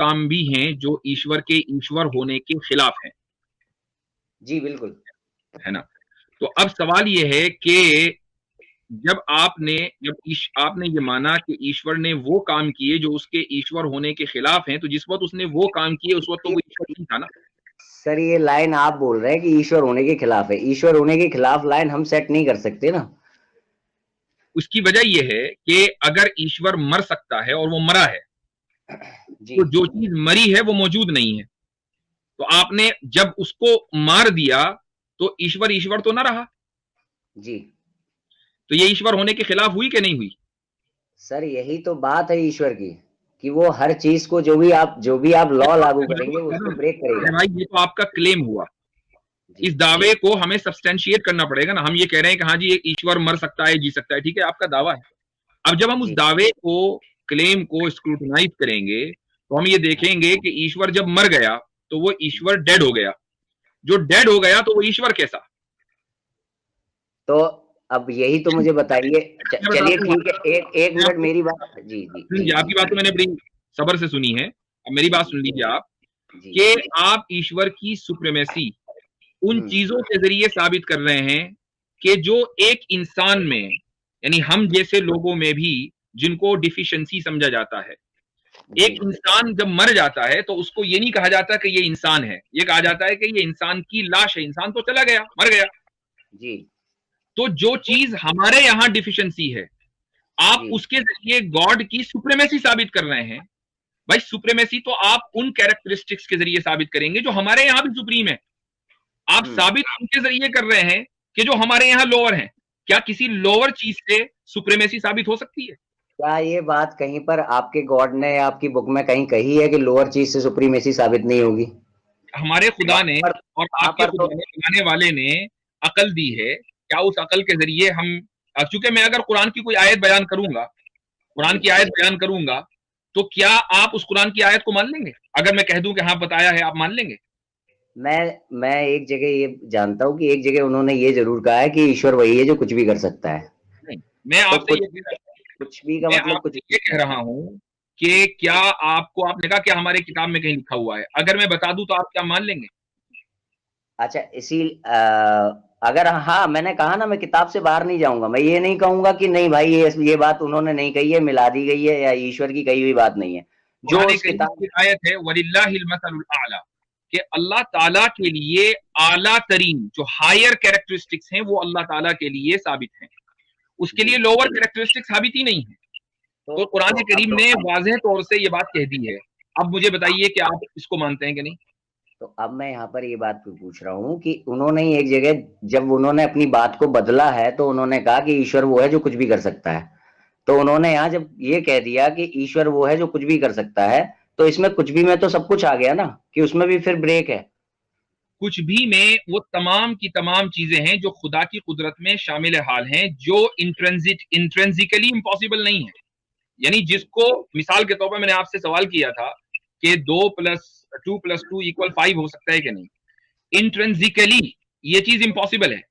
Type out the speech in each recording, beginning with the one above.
काम भी हैं जो ईश्वर के ईश्वर होने के खिलाफ हैं। जी बिल्कुल। है ना? तो अब सवाल ये है कि जब आपने ये माना कि ईश्वर ने वो काम किए जो उसके ईश्वर होने के खिलाफ हैं, तो जिस वक़्त उसने वो काम किए उस वक़्त तो वो ईश्वर नहीं था ना? सर ये लाइन आप बोल रहे हैं कि ईश्वर होने के खिलाफ है, ईश्वर होने के खिलाफ लाइन हम सेट नहीं कर सकते ना। उसकी वजह ये है कि अगर ईश्वर मर सकता है और वो मरा है, जी तो जो चीज़ मरी है वो मौजूद नहीं है। तो आपने जब उसको मार दिया, तो ईश्वर ईश्वर तो ना रहा। जी तो ये ईश्वर होने के खिलाफ हुई कि नहीं हुई? सर यही तो बात है ईश्वर की, कि वो हर चीज को जो भी आप ये लॉ तो लागू आपका करेंगे दावा है उसको ना। ब्रेक अरे करेगा। भाई ये तो आपका क्लेम हुआ। जी इस दावे को हमें सब्सटेंशिएट करना पड़ेगा ना। हम ये कह रहे हैं कि हाँ जी, एक ईश्वर मर सकता है, जी सकता है, ठीक है, आपका दावा है। अब जब हम उस जी दावे को, क्लेम को स्क्रूटनाइज करेंगे, तो हम ये देखेंगे कि ईश्वर जब मर गया, तो वो ईश्वर डेड हो गया। जो डेड हो गया, तो वो ईश्वर कैसा? तो अब यही तो मुझे बताइए। मैं चलिए बताता हूँ ठीक है, एक एक मैं मिनट आपको मेरी बात। जी जी जी सुनिए, जी आपकी बात तो मैंने बड़ी सब्र से सुनी है। अब मेरी बात जी सुन लीजिए आप, जी कि आप ईश्वर की सुप्रीमेसी उन हम्म चीजों के जरिए साबित कर रहे हैं कि जो एक इंसान में, यानी हम जैसे लोगों में भी, जिनको डिफिशिएंसी समझा जाता है, जी एक इंसान जब मर जाता है तो उसको ये नहीं कहा जाता कि ये इंसान है, ये कहा जाता है कि ये इंसान की लाश है, इंसान तो चला गया, मर गया। जी तो जो चीज हमारे यहां डिफिशिएंसी है, आप जी उसके जरिए गॉड की सुप्रीमेसी साबित कर रहे हैं। भाई सुप्रीमेसी तो आप उन कैरेक्टरिस्टिक्स के जरिए साबित करेंगे जो हमारे यहां भी सुप्रीम है। आप हम्म साबित उनके जरिए कर रहे हैं कि जो हमारे यहाँ लोअर हैं। क्या किसी लोअर चीज से सुप्रीमेसी साबित हो सकती है? क्या ये बात कहीं पर आपके गॉड ने या आपकी बुक में कहीं कही है कि लोअर चीज से सुप्रीमेसी साबित नहीं होगी? हमारे खुदा वहां ने पर और वहां आपके पर तो खुदा ने, बनाने वाले ने अकल दी है। क्या उस अकल के जरिए हम, चूंकि मैं अगर कुरान की कोई आयत बयान करूंगा, कुरान जी की आयत बयान करूंगा, तो क्या आप उस कुरान की आयत को मान लेंगे? अगर मैं कह दूं कि हाँ बताया है, आप मान लेंगे? मैं एक जगह ये जानता हूँ कि एक जगह उन्होंने ये जरूर कहा है कि ईश्वर वही है जो कुछ भी कर सकता है। नहीं। मैं तो आपसे ये कह रहा कुछ भी का मैं मतलब कुछ आपसे भी ये होता कह है। रहा हूं कि क्या आपको, आपने कहा कि हमारे किताब में कहीं लिखा हुआ है, अगर मैं बता दूं तो आप क्या मान लेंगे? अच्छा अगर हाँ मैंने कहा ना मैं किताब से बाहर नहीं जाऊंगा, मैं ये नहीं कहूंगा कि नहीं भाई ये बात उन्होंने नहीं कही है, मिला दी गई है या ईश्वर की कही हुई बात नहीं है जो कुरान उस करीम किताब। की आयत है, वलिल्लाहिल मसलुल आला, कि अल्लाह ताला के लिए आला तरीन जो हायर कैरेक्टरिस्टिक्स हैं वो अल्लाह ताला के लिए साबित हैं। उसके जी लिए लोअर कैरेक्टरिस्टिक्स साबित ही नहीं है। तो तो कुरान करीम अब ने वाज़ेह तौर से ये बात कह दी है। अब मुझे बताइए कि आप इसको मानते हैं कि नहीं? तो अब मैं यहाँ पर ये बात पूछ रहा हूँ कि उन्होंने एक जगह जब उन्होंने अपनी बात को बदला है तो उन्होंने कहा कि ईश्वर वो है जो कुछ भी कर सकता है। तो उन्होंने यहाँ जब ये कह दिया कि ईश्वर वो है जो कुछ भी कर सकता है, तो इसमें कुछ भी में तो सब कुछ आ गया ना, कि उसमें भी फिर ब्रेक है। कुछ भी में वो तमाम की तमाम चीजें हैं जो खुदा की कुदरत में शामिल हाल हैं, जो इंट्रेंसिकली इम्पॉसिबल नहीं है। यानी जिसको, मिसाल के तौर पर मैंने आपसे सवाल किया था कि 2+2+2=5 हो सकता है कि नहीं, इंट्रेंसिकली ये चीज इम्पॉसिबल है।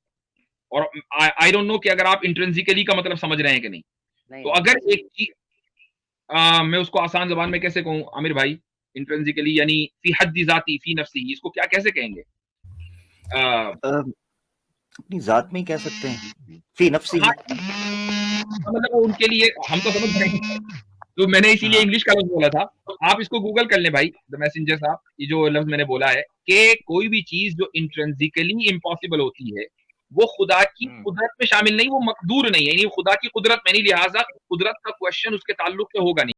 और आई डोंट नो कि अगर आप इंट्रेंसिकली का मतलब समझ रहे हैं कि नहीं। नहीं तो नहीं अगर मैं एक चीज, मैं उसको आसान जबान में कैसे कहूं आमिर भाई? इंट्रेंसिकली यानी फी हद्दी जाती फी नफ्सी, इसको क्या कैसे कहेंगे? आ, अपनी जात में ही कह सकते हैं, फी नफ्सी हाँ, ही। मतलब वो उनके लिए हम तो समझ रहे हैं। तो मैंने इसीलिए हाँ इंग्लिश का लफ्ज बोला था। आप इसको गूगल कर लें भाई, द मैसेंजर साहब, ये जो लफ्ज मैंने बोला है कि कोई भी चीज जो इंट्रेंसिकली इम्पॉसिबल होती है, वो खुदा की कुदरत में शामिल नहीं, वो मकदूर नहीं है, यानी खुदा की कुदरत में नहीं, लिहाजा कुदरत का क्वेश्चन उसके ताल्लुक से होगा नहीं।